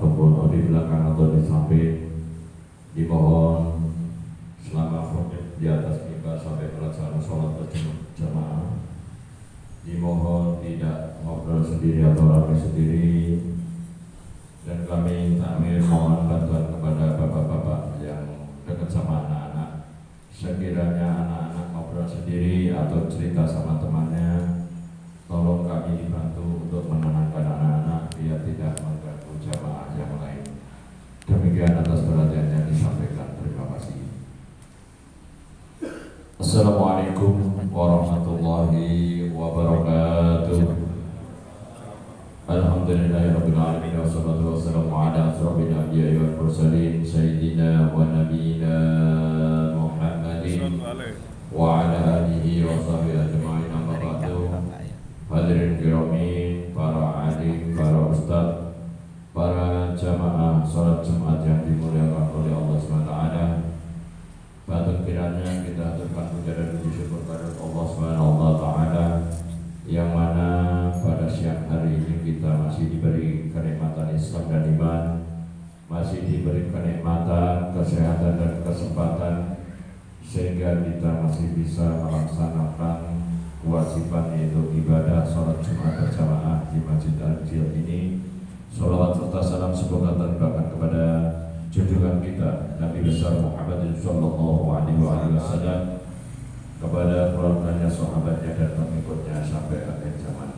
ataupun di belakang atau di samping, dimohon selama khotib di atas mimbar sampai pelaksanaan sholat berjamaah, dimohon tidak ngobrol sendiri atau ramai sendiri. Dan kami takmir mohon bantuan kepada bapak-bapak yang dekat sama anak-anak. Sekiranya anak-anak ngobrol sendiri atau cerita sama temannya, tolong kami dibantu untuk menenangkan anak-anak biar tidak mengganggu jamaah yang lain. Demikian atas perhatian yang disampaikan. Terima kasih. Assalamualaikum warahmatullahi wabarakatuh. Alhamdulillahirabbil alamin wassalatu wassalamu ala asyrofil anbiya'i wal mursalin sayyidina wa nabiyina Muhammadin wa ala alihi wa sahbihi ajma'in. Amma ba'du. Hadirin kiramin, para alim, para ustaz, para jamaah salat Jumat yang dimuliakan oleh Allah SWT. Patut kiranya kita aturkan puja dan puji syukur kepada Allah SWT yang mana pada siang hari ini kita masih diberi kenikmatan Islam dan iman, masih diberi kenikmatan, kesehatan dan kesempatan, sehingga kita masih bisa melaksanakan kewajiban yaitu ibadah sholat Jumat berjamaah di Masjid Al-Jil ini. Sholawat serta salam semoga tercurahkan kepada junjungan kita Nabi besar Muhammad sallallahu alaihi wasallam, kepada keluarganya, sahabatnya dan pengikutnya sampai akhir zaman.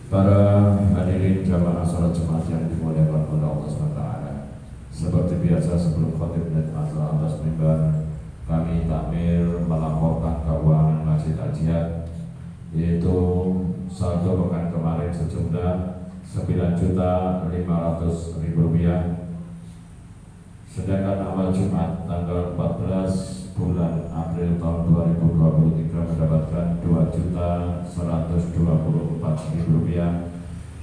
Para hadirin jamaah salat Jumat yang dimuliakan oleh Allah SWT, seperti biasa sebelum khatib dan azan atas mimbar, kami takmir melaporkan keuangan Masjid Al-Jihad, yaitu saldo pekan kemarin sejumlah Rp9.500.000, sedangkan awal Jumat tanggal 14 bulan April tahun 2023 mendapatkan Rp2.124.000,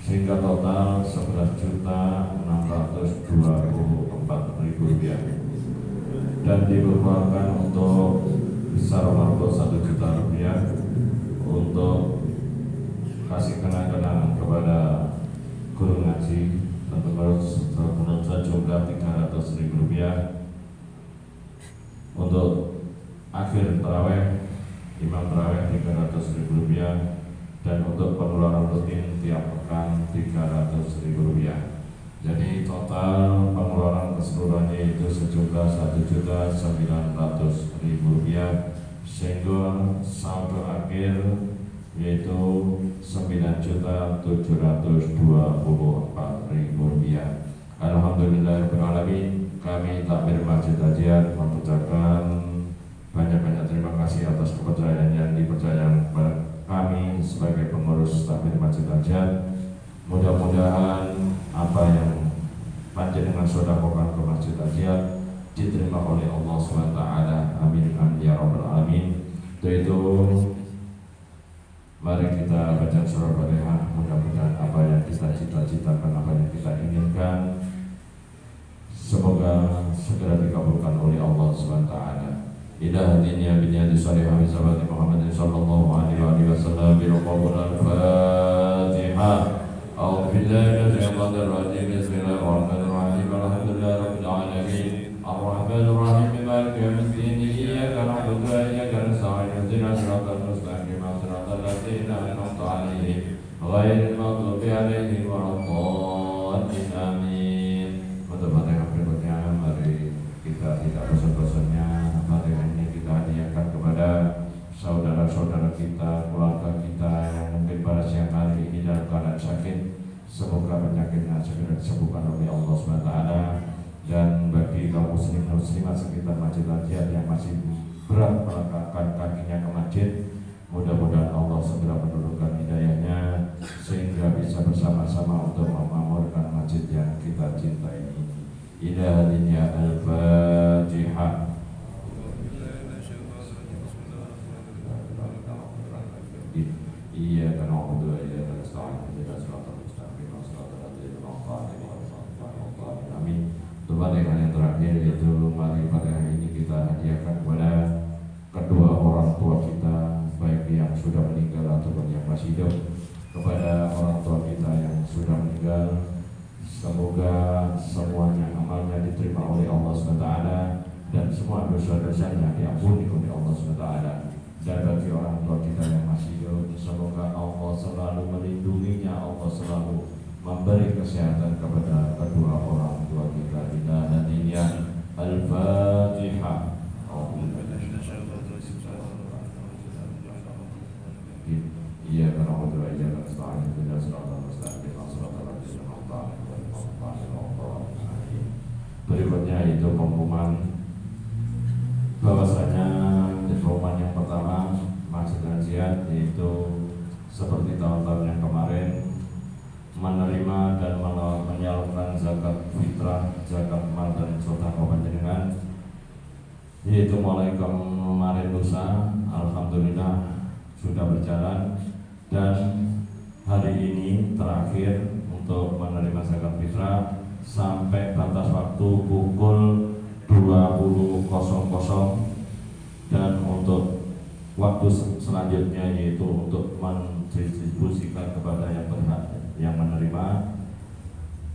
sehingga total Rp11.624.000, dan dikeluarkan untuk besar warga Rp1 juta untuk kasih kenang-kenangan kepada guru ngaji, tentu harus sejumlah Rp300.000 untuk akhir taraweh, imam taraweh Rp300.000, dan untuk pengeluaran rutin tiap pekan Rp300.000. Jadi total pengeluaran keseluruhannya itu sejumlah Rp1.900.000, sehingga saldo akhir yaitu Rp9.724.000. Alhamdulillahirabbil alamin. Kami takmir Masjid Al-Jihad mengucapkan banyak-banyak terima kasih atas kepercayaan yang dipercayakan kepada kami sebagai pengurus takmir Masjid Al-Jihad. Mudah-mudahan apa yang panjenengan sedekahkan ke Masjid Al-Jihad diterima oleh Allah SWT. Amin amin ya rabbal alamin. Itu mari kita baca surah Al-Fatihah. Mudah-mudahan apa yang kita cita-citakan, apa yang kita inginkan, semoga segera dikabulkan oleh Allah SWT. Ila hadinya binyati salihah bisabati Muhammad sallallahu alaihi wasallam bilqabul al-Fatihah. A'udzu billahi minasyaitonir rajim. Bismillahirrahmanirrahim. Alhamdulillahi rabbil alamin. Ar-Rahmanir Rahim. Maliki yaumiddin. Iyyaka na'budu wa iyyaka nasta'in. Ihdinas siratal mustaqim. Siratal ladzina an'amta 'alaihim ghairil maghdubi 'alaihim waladdallin. Amin. Pada berikutnya mari kita tidak bosan-bosannya materi ini kita hadiahkan kepada saudara-saudara kita, keluarga kita yang mungkin pada siang hari ini dalam keadaan sakit. Semoga penyakitnya segera disembuhkan oleh Allah SWT. Dan bagi kaum muslim dan muslimat sekitar Masjid Al-Jihad yang masih berat melangkahkan kakinya ke masjid, mudah-mudahan Allah segera menurunkan hidayahnya sehingga bisa bersama-sama untuk memakmurkan masjid yang kita cintai ini. Ila hadinya al-Fatihah. Iyyaka na'budu wa iyyaka nasta'in. Ihdinas siratal mustaqim. Siratal ladzina an'amta 'alaihim. Amin. Fatihah yang terakhir yaitu mari Fatihah ini kita hadiahkan kepada kedua orang tua kita, baik yang sudah meninggal ataupun yang masih hidup. Kepada orang tua kita yang sudah meninggal, Semoga semuanya amalnya diterima oleh Allah SWT dan semua dosa-dosanya diampuni oleh Allah SWT. Dan bagi orang tua kita yang masih hidup, semoga Allah selalu melindunginya, Allah selalu memberi kesehatan kepada kedua orang tua kita. Dan ini Al-Fatihah. Iya karena Allah iya karena selain itu dan selalu mustaqim berikutnya itu pengumuman bahwasanya pengumuman yang pertama Masjid Al-Jihad yaitu seperti tahun-tahun yang kemarin menerima dan menyalurkan zakat fitrah, zakat mal dan sedekah panjenengan, yaitu mulai kemarin lusa alhamdulillah sudah berjalan dan hari ini terakhir untuk menerima zakat fitrah sampai batas waktu pukul 20.00 dan untuk waktu selanjutnya yaitu untuk mendistribusikan kepada yang berhak yang menerima.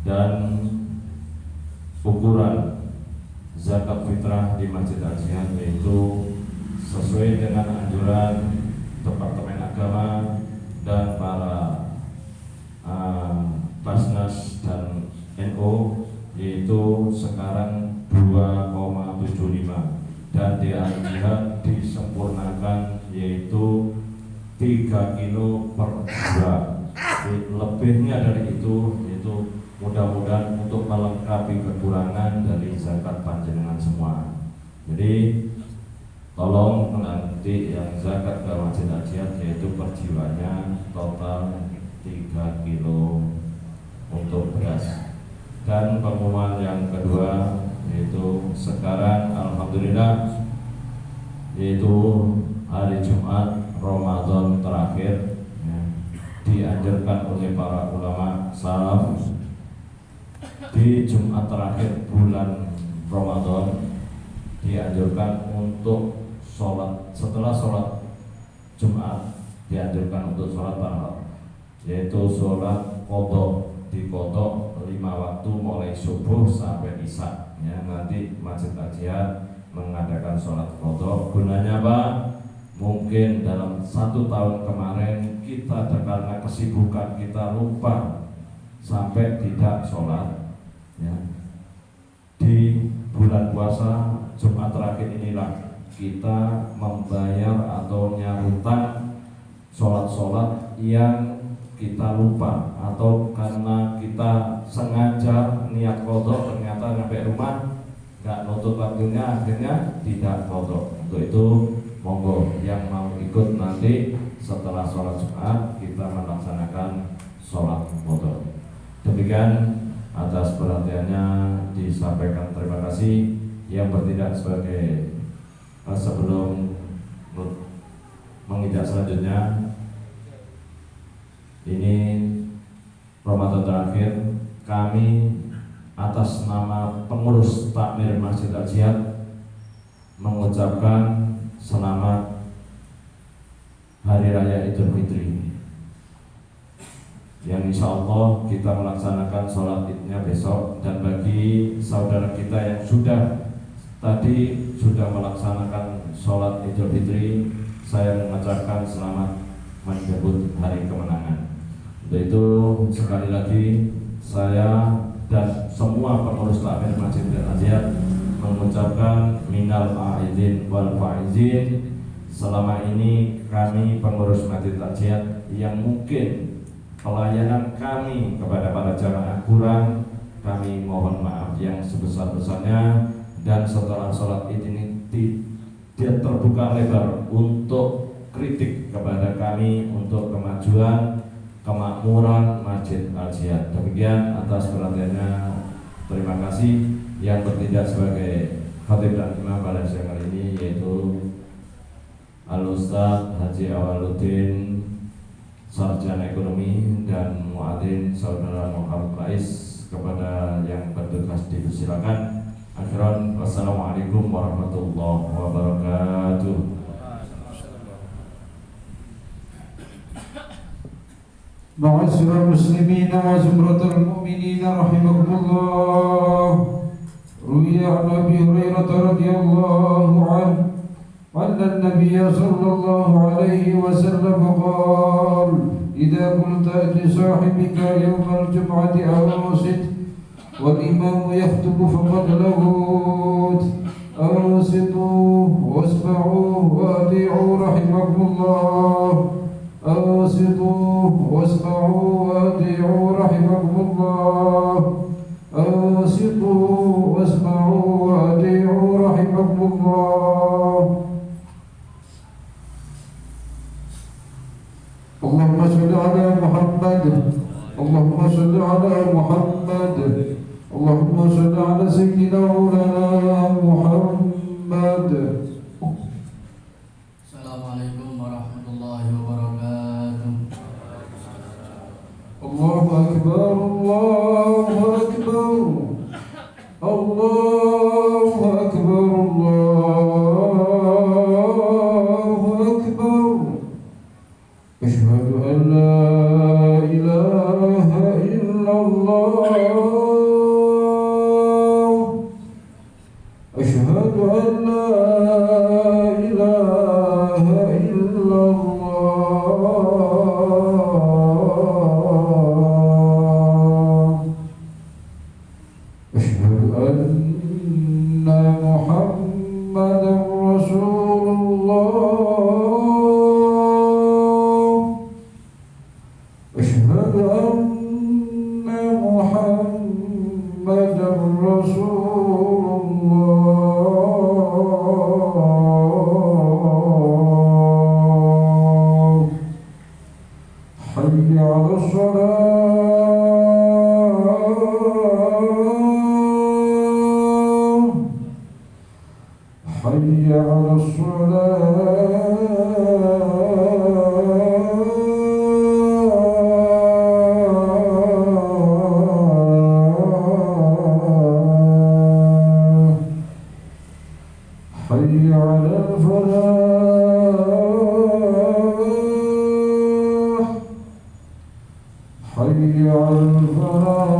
Dan ukuran zakat fitrah di Masjid Al-Jihad yaitu sesuai dengan anjuran Departemen Agama dan para Basnas dan NO, yaitu sekarang 2,75 dan di Al-Jihad disempurnakan yaitu 3 kilo per bulan. Lebihnya dari itu yaitu mudah-mudahan untuk melengkapi kekurangan dari zakat panjenengan semua. Jadi tolong nanti yang zakat ke Masjid Al-Jihad yaitu per jiwanya total 3 kilo untuk beras. Dan pengumuman yang kedua yaitu sekarang alhamdulillah yaitu hari Jumat Ramadan terakhir ya, dianjurkan oleh para ulama salaf di Jumat terakhir bulan Ramadan dianjurkan untuk sholat setelah sholat Jumat dianjurkan untuk sholat tarawih yaitu sholat qadha di qadha 5 waktu mulai subuh sampai isya ya. Nanti Masjid Al-Jihad mengadakan sholat qadha. Gunanya apa? Mungkin dalam 1 tahun kemarin kita karena kesibukan kita lupa sampai tidak sholat ya. Di bulan puasa Jumat terakhir inilah kita membayar atau nyarutan sholat-sholat yang kita lupa atau karena kita sengaja niat qadha ternyata sampai rumah nggak nutut waktunya akhirnya tidak qadha. Untuk itu monggo yang mau ikut nanti setelah sholat Jumat kita melaksanakan sholat qadha. Demikian atas perhatiannya disampaikan terima kasih. Yang bertindak sebagai sebelum menginjak selanjutnya ini Ramadan terakhir kami atas nama pengurus takmir Masjid Al-Jihad mengucapkan selamat Hari Raya Idul Fitri yang insya Allah kita melaksanakan sholat idnya besok. Dan bagi saudara kita yang tadi sudah melaksanakan sholat Idul Fitri, saya mengucapkan selamat menyambut hari kemenangan. Untuk itu sekali lagi saya dan semua pengurus takmir Masjid Al-Jihad mengucapkan minal aidin wal faizin. Selama ini kami pengurus Masjid Al-Jihad yang mungkin pelayanan kami kepada para jamaah kurang, kami mohon maaf yang sebesar-besarnya. Dan setelah sholat id ini dia terbuka lebar untuk kritik kepada kami untuk kemajuan kemakmuran Masjid Al-Jihad. Demikian atas perhatiannya, terima kasih. Yang bertindak sebagai khatib dan imam pada siang hari ini yaitu Al-Ustaz Haji Awaluddin, Sarjana Ekonomi, dan Muadzin Saudara Muhammad Rais. Kepada yang bertugas dipersilakan. Akhiran, wassalamualaikum warahmatullahi wabarakatuh. معاشر المسلمين وزمرة المؤمنين رحمكم الله. روي عن أبي هريرة رضي الله عنه أن النبي صلى الله عليه وسلم قال: إذا قلت لصاحبك يوم الجمعة أنصت والإمام يخطب فقد لغوت، أنصتوا واسمعوا وأطيعوا رحمكم الله، أنصتوا واسمعوا وأطيعوا رحمكم الله، أنصتوا واسمعوا وأطيعوا رحمكم الله. اللهم صل على محمد، اللهم صل على محمد، اللهم صل على سيدنا مولانا محمد. Assalamualaikum warahmatullahi wabarakatuh. الله أكبر الله أكبر الله أكبر الله أكبر. أشهد أن لا إله إلا الله، أشهد أن لا إله إلا الله، أشهد أن محمدا رسول الله، أشهد أن محمدا رسول الله. حي على الصلاة، حي على الصلاة، حي على الفلاح، حي على الفلاح.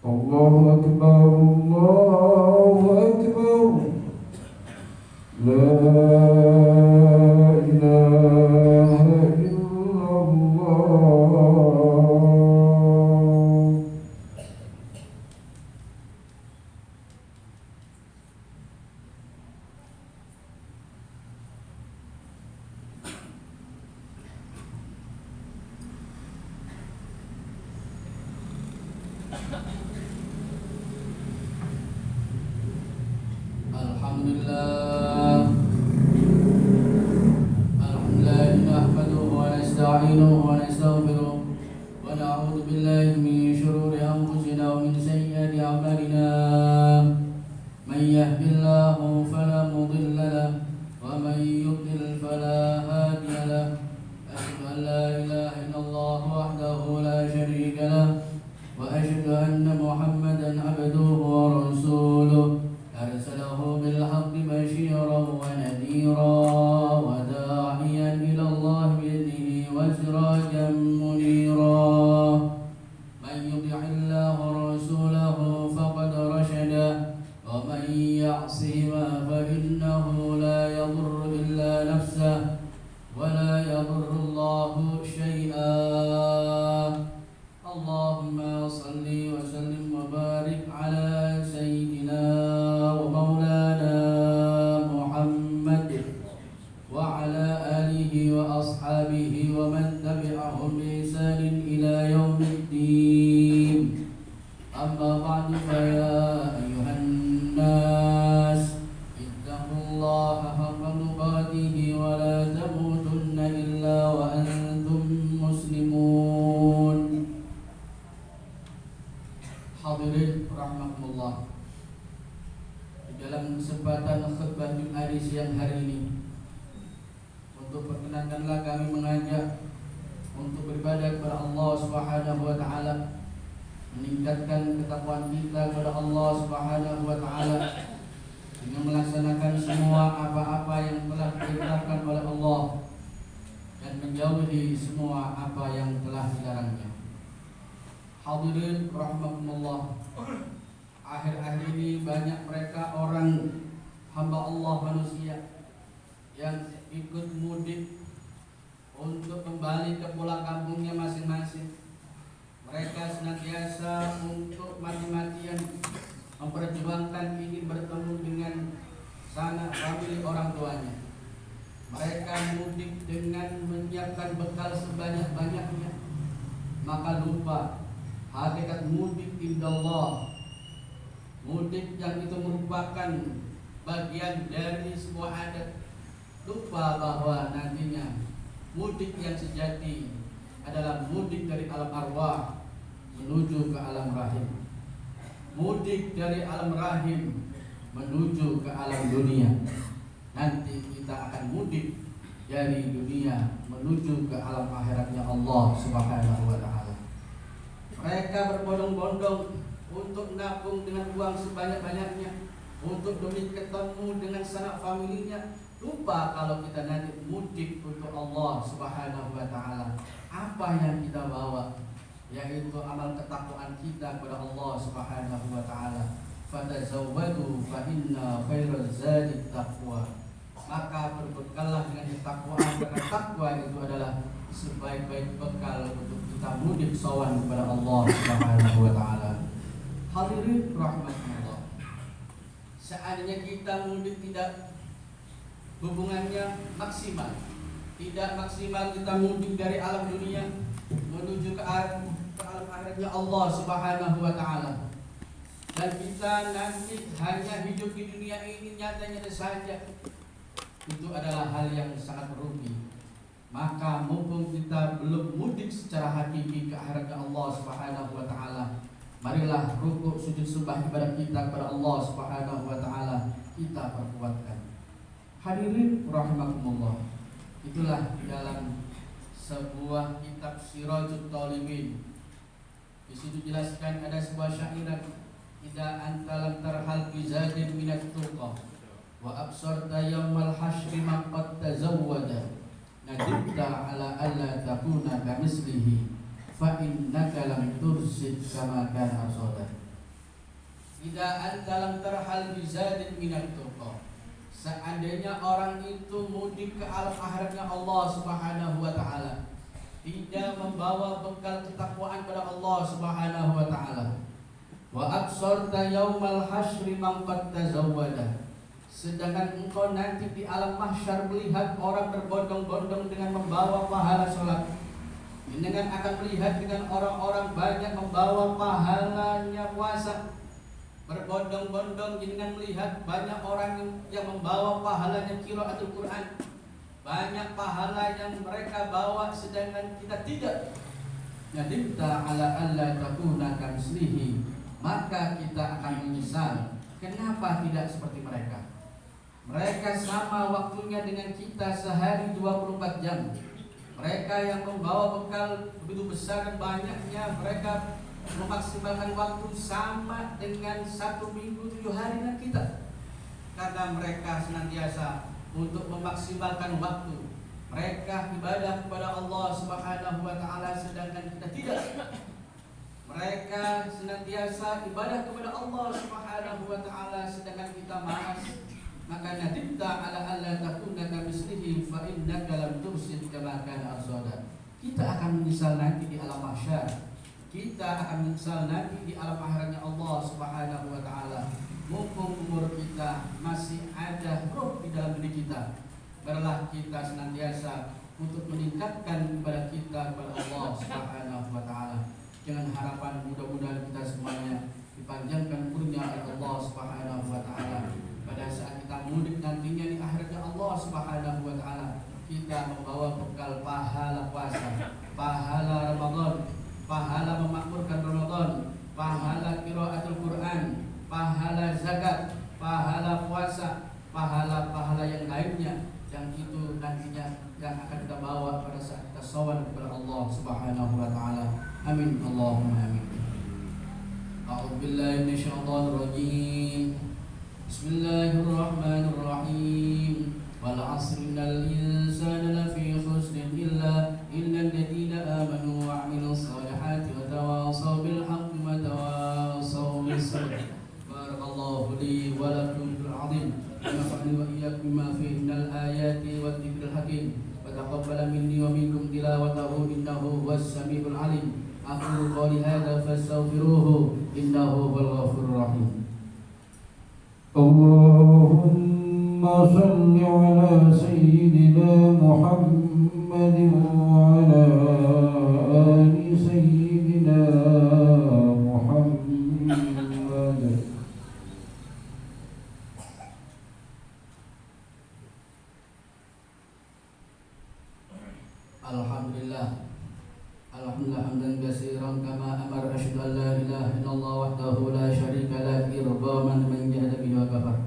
الله أكبر الله أكبر. لا إله إلا الله. Alhamdulillah, alhamdulillah nahmaduhu wa nasta'inuhu wa nastaghfiruh wa na'udzu billahi min shururi anfusina wa min sayyiati a'malina. Man yahdihillahu fala mudilla lahu wa man yudlil fala hadiya lahu. Asyhadu an la ilaha illallah wahdahu la syarika lahu wa asyhadu anna Muhammadan abduhu wa rasuluh. أرسله بالحق بشيرا ونذيرا وداعيا إلى الله بإذنه وسراجا منيرا. من يطع الله ورسوله فقد رشد ومن يعصهما فإنه لا يضر إلا نفسه ولا يضر الله شيئا. اللهم صل وسلم وبارك على سيدنا ومولانا محمد وعلى آله وأصحابه ومن تبعهم بإحسان إلى يوم الدين. أما بعد فيا أيها الناس اتقوا الله حق تقاته ولا تموتن إلا وأنتم مسلمون. Hadirin rahmatullah. Di dalam kesempatan khutbah Jumat di siang hari ini, untuk perkenankanlah kami mengajak untuk beribadah kepada Allah Subhanahu wa taala meningkatkan ketakwaan kita kepada Allah Subhanahu wa taala dengan melaksanakan semua apa-apa yang telah diperintahkan oleh Allah dan menjauhi semua apa yang telah dilarangnya. Hadirin rahimakumullah, akhir-akhir ini banyak mereka orang hamba Allah manusia yang ikut mudik untuk kembali ke pulang kampungnya masing-masing. Mereka senantiasa untuk mati-matian memperjuangkan ingin bertemu dengan sanak famili orang tuanya. Mereka mudik dengan menyiapkan bekal sebanyak-banyaknya, maka lupa hakikat mudik indallah. Mudik yang itu merupakan bagian dari sebuah adat. Lupa bahwa nantinya mudik yang sejati adalah mudik dari alam arwah menuju ke alam rahim. Mudik dari alam rahim menuju ke alam dunia. Nanti kita akan mudik dari dunia menuju ke alam akhiratnya Allah Subhanahu wa taala. Mereka berbondong-bondong untuk nabung dengan uang sebanyak-banyaknya untuk demi ketemu dengan sanak familinya. Lupa kalau kita nanti mudik untuk Allah Subhanahu wa taala. Apa yang kita bawa? Yaitu amal ketakwaan kita kepada Allah Subhanahu wa taala. Fatazawwadu fa inna khairaz zadi taqwa. Maka berbekallah dengan ketakwaan, karena takwa itu adalah sebaik-baik bekal untuk kita mudik sowan kepada Allah Subhanahu wa taala. Hadirin rahmatullah. Seandainya kita mudik tidak hubungannya maksimal, tidak maksimal kita mudik dari alam dunia menuju ke alam akhiratnya Allah Subhanahu wa taala, dan kita nanti hanya hidup di dunia ini nyata-nyata saja, itu adalah hal yang sangat merugi. Maka mumpung kita belum mudik secara hakiki ke akhiratnya Allah Subhanahu wa taala, marilah rukuk sujud sembah ibadah kita kepada Allah Subhanahu wa taala kita perkuatkan. Hadirin rahimakumullah, itulah di dalam sebuah kitab Sirajut Talibin. Di situ jelaskan ada sebuah syairan, "Idza anta lam tarhal bi zadin minat tuqa wa absarta yaumal hasyri man qad tazawwada nadibta ala alla takuna kamislihi fa innaka lam tursid kama kana asada." Idza anta lam tarhal bi zadin minat tuqa, seandainya orang itu mudik ke alam akhiratnya Allah Subhanahu wa taala, tidak membawa bekal ketakwaan pada Allah Subhanahu wa taala, wa absarta yaumal hasyri man qad tazawwada, sedangkan engkau nanti di alam mahsyar melihat orang berbondong-bondong dengan membawa pahala salat, dengan akan melihat dengan orang-orang banyak membawa pahalanya puasa, berbondong-bondong dengan melihat banyak orang yang membawa pahalanya qiraatul Quran, banyak pahala yang mereka bawa sedangkan kita tidak. Nadimta ala alla takuna kamslihi, maka kita akan menyesal kenapa tidak seperti mereka. Mereka sama waktunya dengan kita sehari 24 jam. Mereka yang membawa bekal begitu besar dan banyaknya, mereka memaksimalkan waktu sama dengan 1 minggu 7 hari dengan kita, karena mereka senantiasa untuk memaksimalkan waktu. Mereka ibadah kepada Allah Subhanahu wa taala sedangkan kita tidak. Mereka senantiasa ibadah kepada Allah Subhanahu wa taala sedangkan kita malas. Maka nadibta ala alla takuna kamislihi fa innaka lam tursid kama kana arsada. Kita akan menyesal nanti di alam mahsyar. Kita akan menyesal nanti di alam akhiratnya Allah Subhanahu wa taala. Mumpung umur kita masih ada roh di dalam diri kita, biarlah kita senantiasa untuk meningkatkan ibadah kita kepada Allah Subhanahu wa taala, dengan harapan mudah-mudahan kita semuanya dipanjangkan umurnya oleh Allah Subhanahu wa taala. Pada saat kita mudik nantinya di akhiratnya Allah Subhanahu wa taala, kita membawa bekal pahala puasa, pahala Ramadan, pahala memakmurkan Ramadan, pahala qiraatul Quran, pahala zakat, pahala puasa, pahala-pahala yang lainnya, yang itu nantinya yang akan kita bawa pada saat kita sowan kepada Allah Subhanahu wa taala. Amin Allahumma amin. أعوذ بالله من الشيطان الرجيم. بسم الله الرحمن الرحيم. والعصر إن الإنسان لفي خسر إلا الذين آمنوا وعملوا الصالحات وتواصوا بالحق وتواصوا بالصبر. بارك الله لي ولكم في العظيم ونفعني وإياكم بما فيه من الآيات والذكر الحكيم وتقبل مني ومنكم تلاوته إنه هو السميع العليم. أقول قولي هذا فاستغفروه إنه هو الغفور الرحيم. اللهم صل على سيدنا محمد وعلى آل سيدنا محمد. Alhamdulillah. Alhamdulillah hamdan katsiran kama amara asyhadu an la ilaha illallah wahdahu la syarika lah irghaman man jahada bihi wa kafar.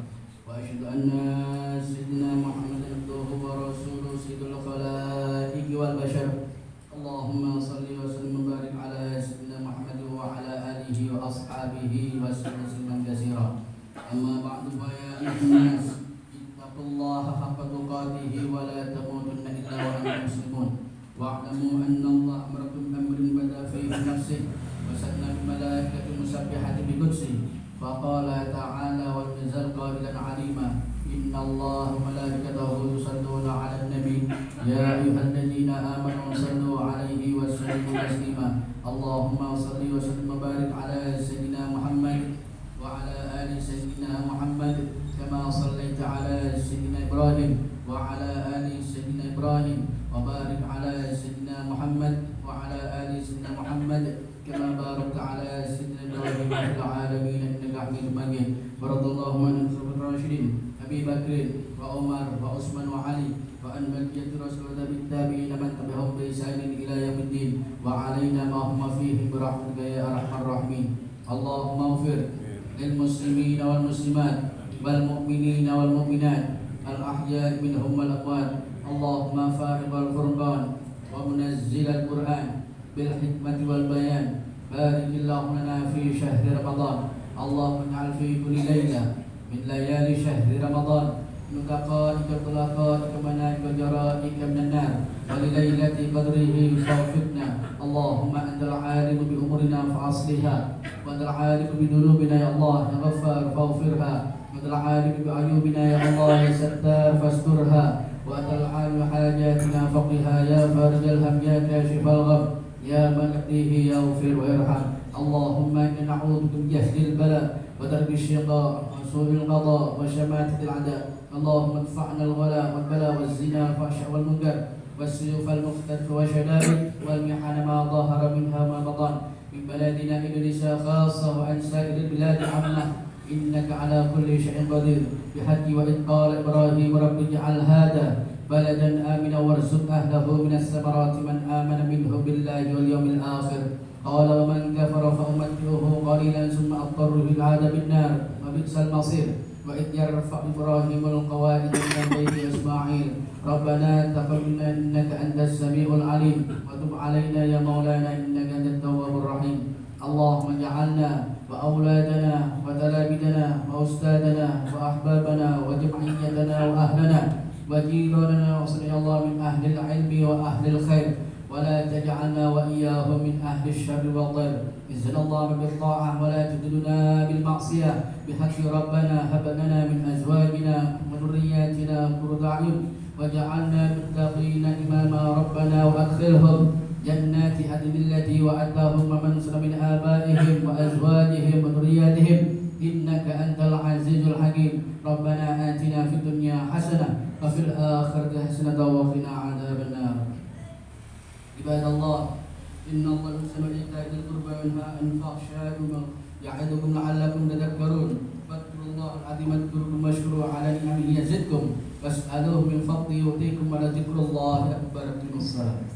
Wa asyhadu anna sayyidina Muhammadan abduhu wa rasuluhu sayyidul khalaiqi wal bashar. Allahumma salli wa sallim wa barik ala sayyidina Muhammad wa ala alihi wa ashabihi wa sallam katsiran. Amma ba'du fa ya ayyuhan nas ittaqullaha haqqa tuqatih wa la tamutunna illa wa antum muslimun. واعلموا أن الله أمركم بأمر بدأ فيه بنفسه وسنى بملائكة مسبحة بقدسه فقال تعالى ونزل قائلا عليما إن الله وملائكته يصلون على النبي يا أيها الذين آمنوا صلوا عليه وسلموا تسليما اللهم صل وسلم وبارك على سيدنا محمد وعلى آل سيدنا محمد كما صليت على سيدنا إبراهيم وعلى آل سيدنا إبراهيم وبارك على سيدنا محمد وعلى آل سيدنا محمد كما باركت على سيدنا إبراهيم في العالمين إنك حميد مجيد. وارض اللهم عن الخلفاء الراشدين أبي بكر وعمر وعثمان وعلي وعن بقية رسول الله بالتابعين من تبعهم بإحسان إلى يوم الدين وعلينا ما هم فيه برحمتك يا أرحم الراحمين. اللهم اغفر للمسلمين والمسلمات والمؤمنين والمؤمنات الأحياء منهم والأموات. اللهم فارق الفرقان ومنزل القرآن بالحكمة والبيان. بارك اللهم لنا في شهر رمضان. اللهم اجعل في كل ليلة من ليالي شهر رمضان نتقائك طلقائك منائك جرائك من النار ولليلة قدره فوفقنا. اللهم أنت العالم بأمورنا فأصلها وأنت العالم بذنوبنا يا الله يا غفار فاغفرها وأنت العالم بعيوبنا يا الله يا ستار فاسترها وأنت العالم حاجاتنا فقها يا فارج الهم يا كاشف الغم يا من يقضيه يغفر ويرحم. اللهم إنا نعوذ بك من جهد البلاء وترك الشقاء وسوء القضاء وشماتة الأعداء. اللهم ادفعنا الغلاء والبلاء والزنا والفحش والمنكر والسيوف المختلف وشدائد والمحن ما ظهر منها ما بطن من بلادنا إندونيسيا خاصة وعن سائر البلاد عامة إنك على كل شيء قدير بحق وإذ قال إبراهيم رب اجعل هذا بلدا آمنا وارزق أهله من الثمرات من آمن منه بالله واليوم الآخر قال ومن كفر فأمتعه قليلا ثم أضطره العذاب بالنار وبئس المصير. وإذ يرفع إبراهيم القواعد من البيت إسماعيل ربنا تقبل منا إنك أنت السميع العليم وتب علينا يا مولانا إنك أنت التواب الرحيم. اللهم اجعلنا وأولادنا وتلاميذنا وأستاذنا وأحبابنا وجمعيتنا وأهلنا وجيراننا وصلى الله من أهل العلم وأهل الخير ولا تجعلنا وإياهم من أهل الشر والضر. إذن الله بالطاعة ولا تدلنا بالمعصية بحق ربنا هب لنا من أزواجنا وذرياتنا قرة أعين وجعلنا متقين إماما ربنا وأدخلهم جنات عدن التي وعدتهم ومن صلى من آبائهم وأزواجهم وذرياتهم إنك أنت العزيز الحكيم. ربنا آتنا في الدنيا حسنة وفي الآخرة حسنة وقنا عذاب النار. عباد الله إن الله يحب الإيتاء ذي القربى وينهى عن الفحشاء يعظكم لعلكم تذكرون. فاذكروا الله العظيم اذكركم واشكروا على نعمه يزدكم واسألوه من فضله يؤتيكم ولذكر الله أكبر. من الصلاة.